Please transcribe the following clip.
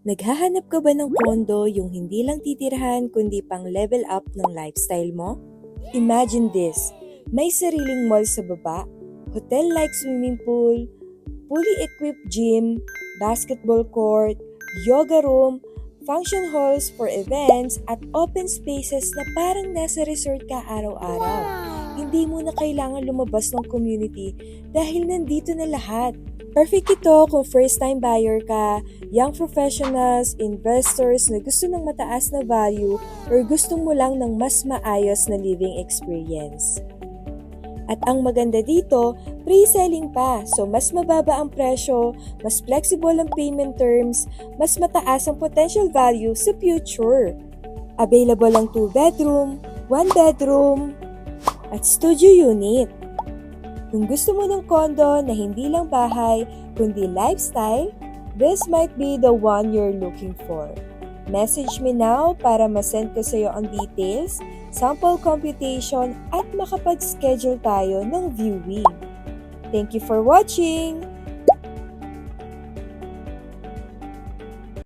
Naghahanap ka ba ng kondo yung hindi lang titirhan kundi pang level up ng lifestyle mo? Imagine this, may sariling mall sa baba, hotel-like swimming pool, fully equipped gym, basketball court, yoga room, function halls for events, at open spaces na parang nasa resort ka araw-araw. Hindi mo na kailangan lumabas ng community dahil nandito na lahat. Perfect ito kung first-time buyer ka, young professionals, investors na gusto ng mataas na value, or gustong mo lang ng mas maayos na living experience. At ang maganda dito, pre-selling pa, so mas mababa ang presyo, mas flexible ang payment terms, mas mataas ang potential value sa future. Available ang 2-bedroom, 1-bedroom, at studio unit. Kung gusto mo ng kondo na hindi lang bahay, kundi lifestyle, this might be the one you're looking for. Message me now para masend ko sa iyo ang details, sample computation at makapag-schedule tayo ng viewing. Thank you for watching!